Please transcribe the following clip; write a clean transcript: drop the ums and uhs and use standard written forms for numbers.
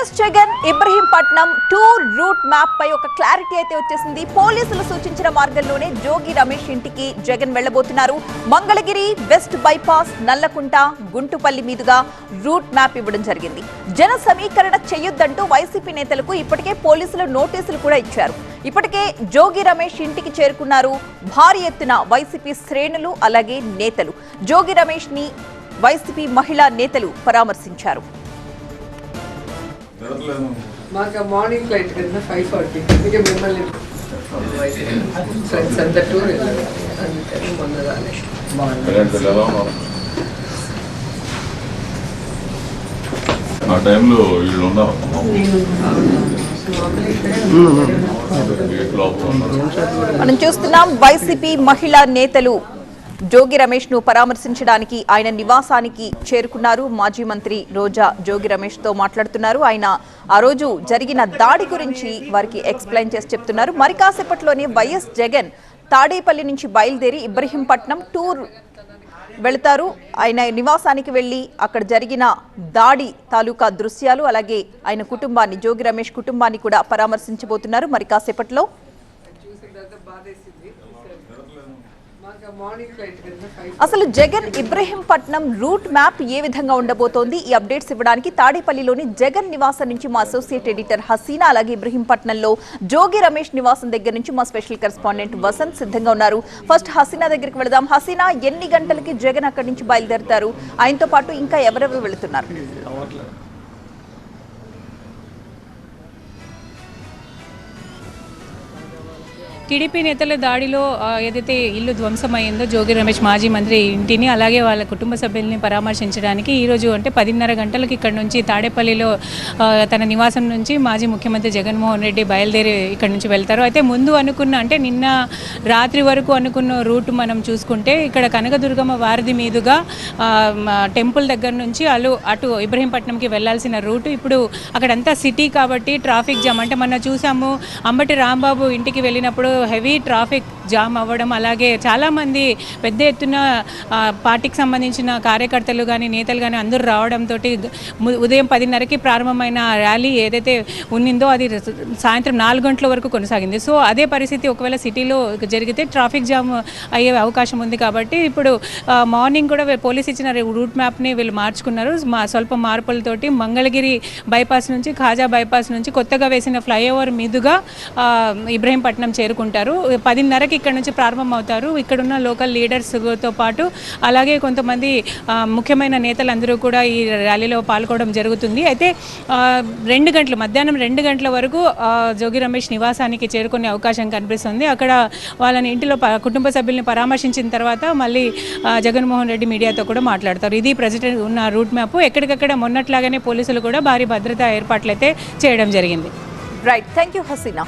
YS Jagan Ibrahimpatnam tour route map పై ఒక clarity అయితే వచ్చేసింది. పోలీసులు సూచించిన మార్గంలోనే జోగి రమేష్ ఇంటికి జగన్ వెళ్లబోతున్నారు. మంగళగిరి, వెస్ట్ బైపాస్, నల్లకుంట, గుంటుపల్లి మీదుగా రూట్ మ్యాప్ ఇవ్వడం జరిగింది. జన సమీకరణ చేయొద్దంటూ వైసీపీ నేతలకు ఇప్పటికే పోలీసులు నోటీసులు కూడా ఇచ్చారు. ఇప్పటికే జోగి రమేష్ ఇంటికి చేరుకున్నారు భారీ ఎత్తున వైసీపీ శ్రేణులు అలాగే నేతలు. జోగి రమేష్ ని వైసీపీ మహిళా నేతలు పరామర్శించారు. మాకు మార్నింగ్ ఫ్లైట్ కింద 5:40 అందుకే మిమ్మల్ని ఫ్రెండ్స్ అంతా టూర్ వెళ్ళారు. అందుకని మొన్నగానే ఆ టైంలో వీళ్ళు ఉన్నారు. మనం చూస్తున్నాం వైసీపీ మహిళా నేతలు జోగి రమేష్ ను పరామర్శించడానికి ఆయన నివాసానికి చేరుకున్నారు. మాజీ మంత్రి రోజా జోగి రమేష్ తో మాట్లాడుతున్నారు. ఆయన ఆ రోజు జరిగిన దాడి గురించి వారికి ఎక్స్ప్లెయిన్ చేసి చెప్తున్నారు. మరి కాసేపట్లోనే వైఎస్ జగన్ తాడేపల్లి నుంచి బయలుదేరి ఇబ్రహీంపట్నం టూర్ వెళతారు. ఆయన నివాసానికి వెళ్లి అక్కడ జరిగిన దాడి తాలూకా దృశ్యాలు అలాగే ఆయన కుటుంబాన్ని, జోగి రమేష్ కుటుంబాన్ని కూడా పరామర్శించబోతున్నారు మరి కాసేపట్లో. అసలు జగన్ ఇబ్రహీంపట్నం రూట్ మ్యాప్ ఏ విధంగా ఉండబోతోంది, ఈ అప్డేట్స్ ఇవ్వడానికి తాడేపల్లిలోని జగన్ నివాసం నుంచి మా అసోసియేట్ ఎడిటర్ హసీనా, అలాగే ఇబ్రహీంపట్నంలో జోగి రమేష్ నివాసం దగ్గర నుంచి మా స్పెషల్ కరెస్పాండెంట్ వసంత్ సిద్ధంగా ఉన్నారు. ఫస్ట్ హసీనా దగ్గరికి వెళదాం. హసీనా, ఎన్ని గంటలకి జగన్ అక్కడి నుంచి బయలుదేరుతారు? ఆయనతో పాటు ఇంకా ఎవరెవరు వెళుతున్నారు? టీడీపీ నేతల దాడిలో ఏదైతే ఇల్లు ధ్వంసమైందో జోగి రమేష్ మాజీ మంత్రి ఇంటిని అలాగే వాళ్ళ కుటుంబ సభ్యుల్ని పరామర్శించడానికి ఈరోజు అంటే 10:30 గంటలకు ఇక్కడ నుంచి తాడేపల్లిలో తన నివాసం నుంచి మాజీ ముఖ్యమంత్రి జగన్మోహన్ రెడ్డి బయలుదేరి ఇక్కడ నుంచి వెళ్తారు. అయితే ముందు అనుకున్న అంటే నిన్న రాత్రి వరకు అనుకున్న రూట్ మనం చూసుకుంటే ఇక్కడ కనకదుర్గమ్మ వారధి మీదుగా టెంపుల్ దగ్గర నుంచి అటు ఇబ్రహీంపట్నంకి వెళ్లాల్సిన రూట్ ఇప్పుడు అక్కడంతా సిటీ కాబట్టి ట్రాఫిక్ జామ్, అంటే మొన్న చూసాము అంబటి రాంబాబు ఇంటికి వెళ్ళినప్పుడు హెవీ ట్రాఫిక్ జామ్ అవ్వడం, అలాగే చాలామంది పెద్ద ఎత్తున పార్టీకి సంబంధించిన కార్యకర్తలు కానీ నేతలు కానీ అందరూ రావడంతో ఉదయం 10:30కి ప్రారంభమైన ర్యాలీ ఏదైతే ఉన్నిందో అది సాయంత్రం 4 గంటల వరకు కొనసాగింది. సో అదే పరిస్థితి ఒకవేళ సిటీలో జరిగితే ట్రాఫిక్ జామ్ అయ్యే అవకాశం ఉంది. కాబట్టి ఇప్పుడు మార్నింగ్ కూడా పోలీస్ ఇచ్చిన రూట్ మ్యాప్ని వీళ్ళు మార్చుకున్నారు. స్వల్ప మార్పులతోటి మంగళగిరి బైపాస్ నుంచి ఖాజా బైపాస్ నుంచి కొత్తగా వేసిన ఫ్లైఓవర్ మీదుగా ఇబ్రహీంపట్నం చేరుకుంటారు. 10:30కి ఇక్కడ నుంచి ప్రారంభం అవుతారు. ఇక్కడున్న లోకల్ లీడర్స్తో పాటు అలాగే కొంతమంది ముఖ్యమైన నేతలందరూ కూడా ఈ ర్యాలీలో పాల్గొనడం జరుగుతుంది. అయితే మధ్యాహ్నం 2 గంటల వరకు జోగి రమేష్ నివాసానికి చేరుకునే అవకాశం కనిపిస్తుంది. అక్కడ వాళ్ళని ఇంటిలో కుటుంబ సభ్యుల్ని పరామర్శించిన తర్వాత మళ్ళీ జగన్మోహన్ రెడ్డి మీడియాతో కూడా మాట్లాడతారు. ఇది ప్రెసిడెంట్ ఉన్న రూట్ మ్యాప్. ఎక్కడికక్కడ మొన్నట్లాగానే పోలీసులు కూడా భారీ భద్రతా ఏర్పాట్లు అయితే చేయడం జరిగింది. Right, thank you Hasina.